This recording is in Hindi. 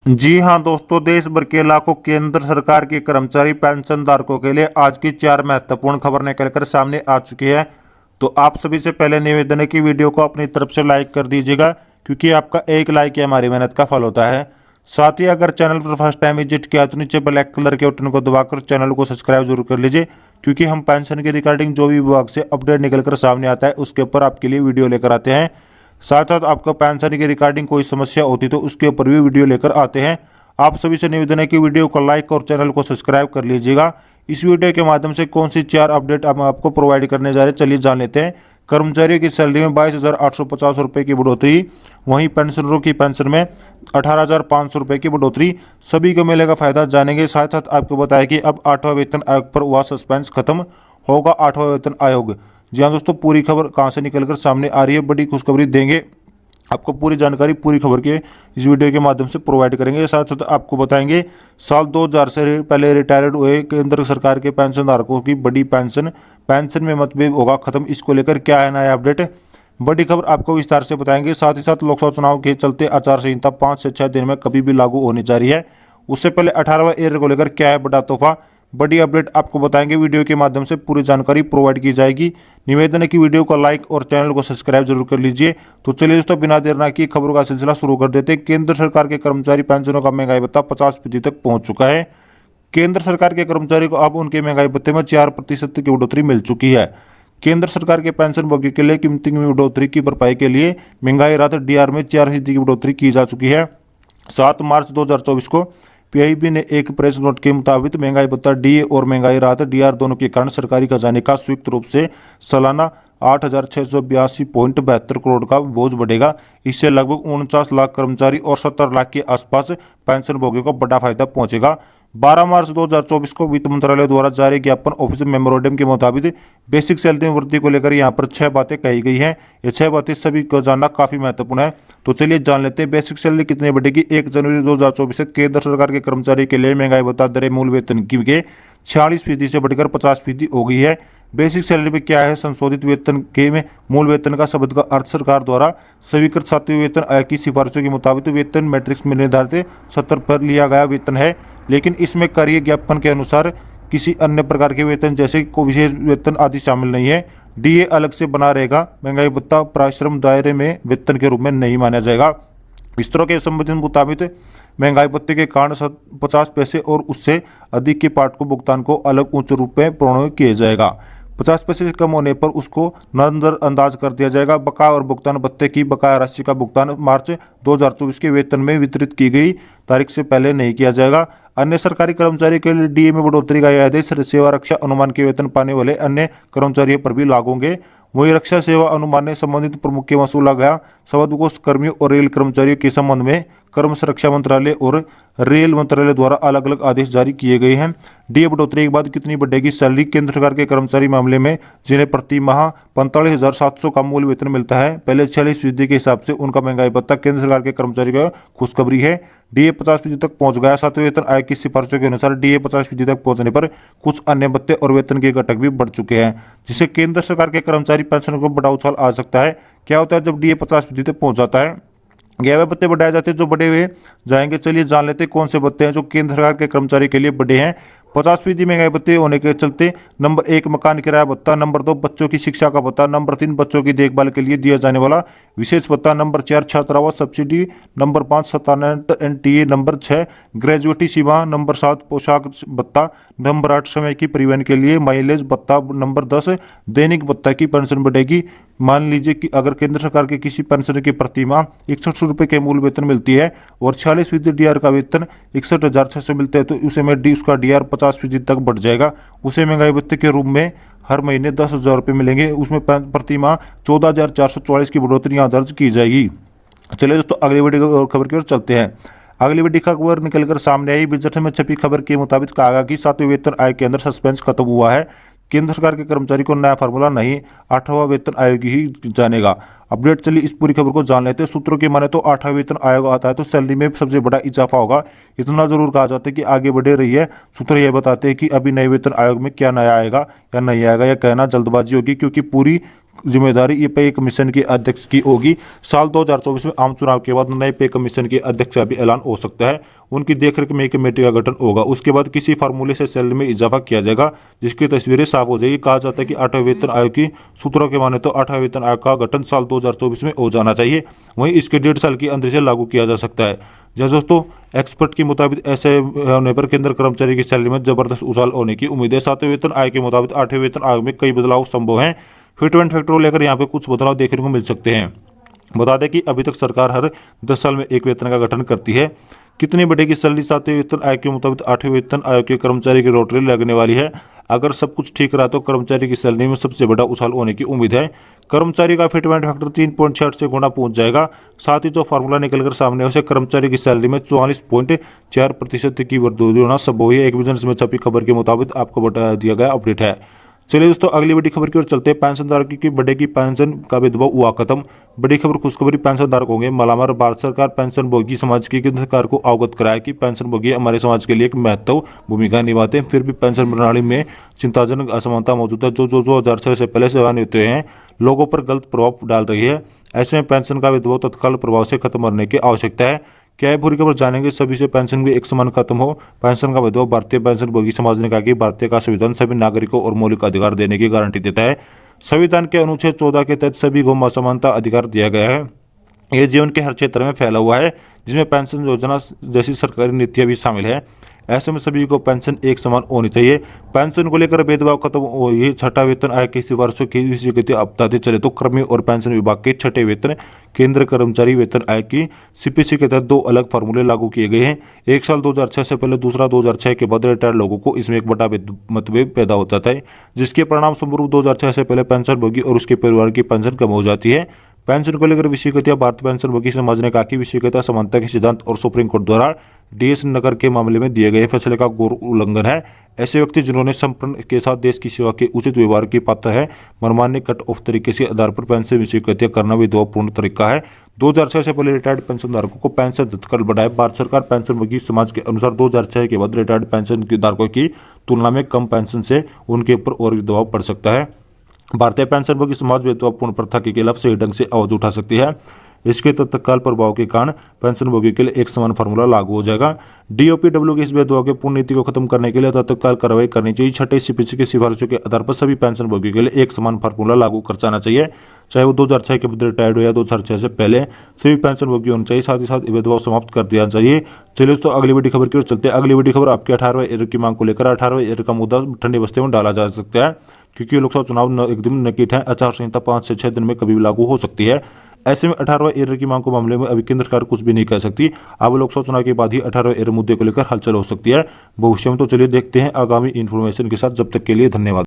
जी हां दोस्तों, देश भर के लाखों केंद्र सरकार के कर्मचारी पेंशन धारकों के लिए आज की 4 महत्वपूर्ण खबर निकलकर सामने आ चुकी है। तो आप सभी से पहले निवेदन है कि वीडियो को अपनी तरफ से लाइक कर दीजिएगा, क्योंकि आपका एक लाइक ही हमारी मेहनत का फल होता है। साथ ही अगर चैनल पर फर्स्ट टाइम विजिट किया तो नीचे ब्लैक कलर के बटन को दबाकर चैनल को सब्सक्राइब जरूर कर लीजिए, क्योंकि हम पेंशन की रिगार्डिंग जो भी विभाग से अपडेट निकलकर सामने आता है उसके ऊपर आपके लिए वीडियो लेकर आते हैं। साथ साथ आपको पेंशन की रिगार्डिंग कोई समस्या होती तो उसके ऊपर भी वीडियो लेकर आते हैं। आप सभी से निवेदन है कि वीडियो को लाइक और चैनल को सब्सक्राइब कर लीजिएगा। इस वीडियो के माध्यम से कौन सी 4 अपडेट हम आपको प्रोवाइड करने जा रहे हैं, चलिए जान लेते हैं। कर्मचारियों की सैलरी में 22,850 रुपये की बढ़ोतरी, वहीं पेंशनरों की पेंशन में 18,500 रुपये की बढ़ोतरी, सभी को मिलेगा फायदा, जानेंगे। साथ साथ आपको बताया कि अब 8वां वेतन आयोग पर हुआ सस्पेंस खत्म, होगा 8वां वेतन आयोग। जी हाँ दोस्तों, पूरी खबर कहाँ से निकलकर सामने आ रही है, बड़ी खुशखबरी देंगे आपको। पूरी जानकारी पूरी खबर के इस वीडियो के माध्यम से प्रोवाइड करेंगे। साथ साथ आपको बताएंगे साल 2000 से पहले रिटायर्ड हुए केंद्र सरकार के पेंशनधारकों की बड़ी पेंशन में मतभेद होगा खत्म, इसको लेकर क्या है नया अपडेट, बड़ी खबर आपको विस्तार से बताएंगे। साथ ही साथ लोकसभा चुनाव के चलते आचार संहिता 5 से 6 दिन में कभी भी लागू होने जा रही है। उससे पहले 18वां ईयर को लेकर क्या है बड़ा तोहफा, बड़ी अपडेट आपको बताएंगे। वीडियो के माध्यम से पूरी जानकारी प्रोवाइड की जाएगी। निवेदन है कि वीडियो को लाइक और चैनल को सब्सक्राइब जरूर कर लीजिए। तो चलिए दोस्तों, बिना देर न किए खबरों का सिलसिला शुरू कर देते हैं। केंद्र सरकार के कर्मचारी पेंशनों का महंगाई भत्ता 50% तक पहुंच चुका है। केंद्र सरकार के कर्मचारी को अब उनके महंगाई भत्ते में 4% की बढ़ोतरी मिल चुकी है। केंद्र सरकार के पेंशनभोगी के लिए कीमती में बढ़ोतरी की भरपाई के लिए महंगाई राहत डीआर में 4% की बढ़ोतरी की जा चुकी है। 7 मार्च 2024 को पीआईबी ने एक प्रेस नोट के मुताबिक महंगाई भत्ता डीए और महंगाई राहत डीआर दोनों के कारण सरकारी खजाने का संयुक्त रूप से सालाना 8,682.72 करोड़ का बोझ बढ़ेगा। इससे लगभग 49 लाख कर्मचारी और 70 लाख के आसपास पेंशनभोगियों को बड़ा फायदा पहुंचेगा। 12 मार्च 2024 को वित्त मंत्रालय द्वारा जारी ज्ञापन ऑफिस मेमोरेंडम के मुताबिक बेसिक सैलरी में वृद्धि को लेकर यहाँ पर 6 बातें कही गई हैं। ये 6 बातें सभी को जानना काफी महत्वपूर्ण है। तो चलिए जान लेते हैं बेसिक सैलरी कितनी बढ़ेगी। 1 जनवरी 2024 से केंद्र सरकार के कर्मचारी के लिए महंगाई भत्ता दरें मूल वेतन की के 46% से बढ़कर 50% हो गई है। बेसिक सैलरी में क्या है, संशोधित वेतन के में मूल वेतन का शब्द का अर्थ सरकार द्वारा स्वीकृत 7वें वेतन आयोग की सिफारिशों के मुताबिक वेतन मैट्रिक्स में निर्धारित 70 पर लिया गया वेतन है। लेकिन इसमें कार्य ज्ञापन के अनुसार किसी अन्य प्रकार के वेतन जैसे को विशेष वेतन आदि शामिल नहीं है। डीए अलग से बना रहेगा। महंगाई भत्ता परिश्रम दायरे में वेतन के रूप में नहीं माना जाएगा। विस्तरों के संबंधित मुताबिक महंगाई भत्ते के कारण 50 पैसे और उससे अधिक के पार्ट को भुगतान को अलग उच्च रूप में प्रणय किया जाएगा। 50 पैसे से कम होने पर उसको नजरअंदाज कर दिया जाएगा। बकाया और भुगतान भत्ते की बकाया राशि का भुगतान मार्च 2024 के वेतन में वितरित की गई तारीख से पहले नहीं किया जाएगा। अन्य सरकारी कर्मचारी के लिए डीए में बढ़ोतरी का यह आदेश सेवा रक्षा अनुमान के वेतन पाने वाले अन्य कर्मचारियों पर भी लागू होंगे। वही रक्षा सेवा अनुमान ने संबंधित प्रमुख के वसूला गया सवादकोष कर्मियों और रेल कर्मचारियों के संबंध में कर्म सुरक्षा मंत्रालय और रेल मंत्रालय द्वारा अलग अलग आदेश जारी किए गए हैं। डीए बढ़ोतरी के बाद कितनी बढ़ेगी सैलरी, केंद्र सरकार के कर्मचारी मामले में जिन्हें प्रति माह 45,700 का मूल वेतन मिलता है, पहले 46% के हिसाब से उनका महंगाई भत्ता केंद्र सरकार के कर्मचारी का खुशखबरी है। डीए 50% तक पहुंच गया। 7वें वेतन आयोग की सिफारिशों के अनुसार डीए 50% तक पहुंचने पर कुछ अन्य भत्ते और वेतन के घटक भी बढ़ चुके हैं, जिससे केंद्र सरकार के कर्मचारी पेंशन को बड़ा उछाल आ सकता है। क्या होता है जब डीए 50% तक पहुंच जाता है, 11वें भत्ते बढ़ाए जाते हैं जो बढ़े हुए जाएंगे। चलिए जान लेते हैं कौन से भत्ते हैं जो केंद्र सरकार के कर्मचारी के लिए बढ़े हैं। 50% महंगाई भत्ते होने के चलते नंबर 1 मकान किराया भत्ता, नंबर 2 बच्चों की शिक्षा का भत्ता, नंबर 3 बच्चों की देखभाल के लिए दिया जाने वाला विशेष भत्ता, नंबर 4 छात्रावास सब्सिडी, नंबर 5 सत्तानंद एनटीए, नंबर 6 ग्रेजुएटी सीमा, नंबर 7 पोशाक भत्ता, नंबर 8 समय की परिवहन के लिए माइलेज भत्ता, नंबर 10 दैनिक भत्ता की पेंशन बढ़ेगी। मान लीजिए कि अगर केंद्र सरकार के किसी पेंशनर की प्रति माह 61 रुपये के मूल वेतन मिलती है और 46% डीआर का वेतन 61,600 मिलता है, तो उसे में उसका डीआर 50% तक बढ़ जाएगा। उसे महंगाई भत्ते के रूप में हर महीने 10,000 रुपये मिलेंगे। उसमें प्रति माह 14,444 की बढ़ोतरी यहाँ दर्ज की जाएगी। चलिए दोस्तों, अगली वीडियो खबर की ओर चलते हैं। अगली वीडियो की खबर निकलकर सामने आई। बजट में छपी खबर के मुताबिक कहा गया कि 7वें वेतन आयोग के अंदर सस्पेंस खत्म हुआ है। केंद्र सरकार के कर्मचारी को नया फार्मूला नहीं, 8वां वेतन आयोग ही जानेगा। अपडेट चलिए इस पूरी खबर को जान लेते हैं। सूत्रों की माने तो 8वां वेतन आयोग आता है तो सैलरी में सबसे बड़ा इजाफा होगा, इतना जरूर कहा जाता है कि आगे बढ़े रही है। सूत्र यह बताते हैं कि अभी नए वेतन आयोग में क्या नया आएगा या नहीं आएगा, यह कहना जल्दबाजी होगी, क्योंकि पूरी जिम्मेदारी ये पे कमीशन के अध्यक्ष की होगी। साल 2024 में आम चुनाव के बाद नए पे कमीशन के अध्यक्ष का भी ऐलान हो सकता है। उनकी देखरेख में एक कमेटी का गठन होगा। उसके बाद किसी फार्मूले से सैलरी में इजाफा किया जाएगा जिसकी तस्वीरें साफ हो जाएगी। कहा जाता है कि 8वें वेतन आयोग की सूत्रों के माने तो 8वें वेतन आयोग का गठन साल 2024 में हो जाना चाहिए। वहीं इसके 1.5 साल के अंदर से लागू किया जा सकता है। जैसे दोस्तों एक्सपर्ट के मुताबिक ऐसे होने पर केंद्र कर्मचारी की सैलरी में जबरदस्त उछाल होने की उम्मीद है। 7वें वेतन आयोग के मुताबिक 8वें वेतन आयोग में कई बदलाव संभव हैं। फिटमेंट फैक्टर को लेकर यहाँ पे कुछ बदलाव देखने को मिल सकते हैं। बता दें कि अभी तक सरकार हर 10 साल में एक वेतन का गठन करती है। कितनी बढ़ेगी सैलरी 7वें वेतन आयोग के मुताबिक 8वें वेतन आयोग के कर्मचारी की लॉटरी लगने वाली है। अगर सब कुछ ठीक रहा तो कर्मचारी की सैलरी में सबसे बड़ा उछाल होने की उम्मीद है। कर्मचारी का फिटमेंट फैक्टर 3.66 से गुना पहुंच जाएगा। साथ ही जो फार्मूला निकलकर सामने उसे कर्मचारी की सैलरी में 44.4% की वृद्धि होना संभव है। एक बिजनेस में छपी खबर के मुताबिक आपको बता दिया गया अपडेट है। चलिए दोस्तों अगली बड़ी खबर की ओर चलते हैं। पेंशनधारकों की बढ़ेगी पेंशन का भेदभाव हुआ खत्म। बड़ी खबर खुशखबरी पेंशनधारक होंगे मालामाल। भारत सरकार पेंशन भोगी समाज की केंद्र सरकार को अवगत कराया कि पेंशन भोगी हमारे समाज के लिए एक महत्वपूर्ण भूमिका निभाते हैं। फिर भी पेंशन प्रणाली में चिंताजनक असमानता मौजूद है जो 2006 से पहले सेवानिवृत्त हुए हैं लोगों पर गलत प्रभाव डाल रही है। ऐसे में पेंशन का भेदभाव तत्काल प्रभाव से खत्म करने की आवश्यकता है। क्या है पूरी खबर जानेंगे। सभी से पेंशन भी एक समान खत्म हो। पेंशन का भेदभाव। भारतीय पेंशन भोगी समाज ने कहा कि भारतीय का संविधान सभी नागरिकों और मौलिक अधिकार देने की गारंटी देता है। संविधान के अनुच्छेद 14 के तहत सभी को समानता अधिकार दिया गया है। यह जीवन के हर क्षेत्र में फैला हुआ है जिसमें पेंशन योजना जैसी सरकारी नीतियां भी शामिल है। ऐसे में सभी को पेंशन एक समान होनी चाहिए। पेंशन को लेकर भेदभाव खत्म हो। ये 6वां वेतन आयोग की सिफारिशों की स्वीकृति बताते चले तो कर्मी और पेंशन विभाग के 6ठे वेतन केंद्र कर्मचारी वेतन आयोग की सीपीसी के तहत 2 अलग फार्मूले लागू किए गए हैं। एक साल 2006 से पहले, दूसरा 2006 के बाद रिटायर्ड लोगों को इसमें एक बड़ा मतभेद पैदा हो जाता है जिसके परिणाम स्वरूप 2006 से पहले पेंशन भोगी और उसके परिवार की पेंशन कम हो जाती है। पेंशन को लेकर विशेषज्ञ भारतीय पेंशन भोगी समाज ने कहा कि विशेषज्ञता समानता के सिद्धांत और सुप्रीम कोर्ट द्वारा डीएस नगर के मामले में दिए गए फैसले का घोर उल्लंघन है। ऐसे व्यक्ति जिन्होंने संपूर्ण के साथ देश की सेवा के उचित व्यवहार की पात्र है मनमान्य कट ऑफ तरीके से आधार पर पेंशन विशेषज्ञता करना विद्रोहपूर्ण तरीका है। 2006 से पहले रिटायर्ड पेंशनधारकों को पेंशन तत्काल बढ़ाए। भारत सरकार पेंशन भोगी समाज के अनुसार 2006 के बाद रिटायर्ड पेंशन धारकों की तुलना में कम पेंशन से उनके ऊपर और दबाव पड़ सकता है। भारतीय पेंशन भोगी समाज भेदभावपूर्ण प्रथा के खिलाफ सही ढंग से आवाज उठा सकती है। इसके तत्काल प्रभाव के कारण पेंशन भोगी के लिए एक समान फार्मूला लागू हो जाएगा। डीओपीडब्ल्यू की इस भेदभाव के पूर्ण नीति को खत्म करने के लिए तत्काल कार्रवाई करनी चाहिए। 6ठे सीपीसी की सिफारिशों के आधार पर सभी पेंशन भोगी के लिए एक समान फार्मूला लागू कर जाना चाहिए, चाहे वो 2006 के बाद रिटायर्ड हो या 2006 से पहले सभी पेंशन भोगी होना चाहिए। साथ ही साथ भेदभाव समाप्त कर दिया चाहिए। चलिए तो अगली बड़ी खबर की ओर चलते हैं। अगली बड़ी खबर आपके 18वें ईयर की मांग को लेकर। 18वें ईयर का मुद्दा ठंडे बस्ते में डाला जा सकता है क्योंकि लोकसभा चुनाव एकदम नकीट है। आचार संहिता 5 से 6 दिन में कभी भी लागू हो सकती है। ऐसे में 18वें ईयर की मांग के मामले में अभी केंद्र सरकार कुछ भी नहीं कह सकती। अब लोकसभा चुनाव के बाद ही 18वें ईयर मुद्दे को लेकर हलचल हो सकती है भविष्य में। तो चलिए देखते हैं आगामी इन्फॉर्मेशन के साथ। जब तक के लिए धन्यवाद।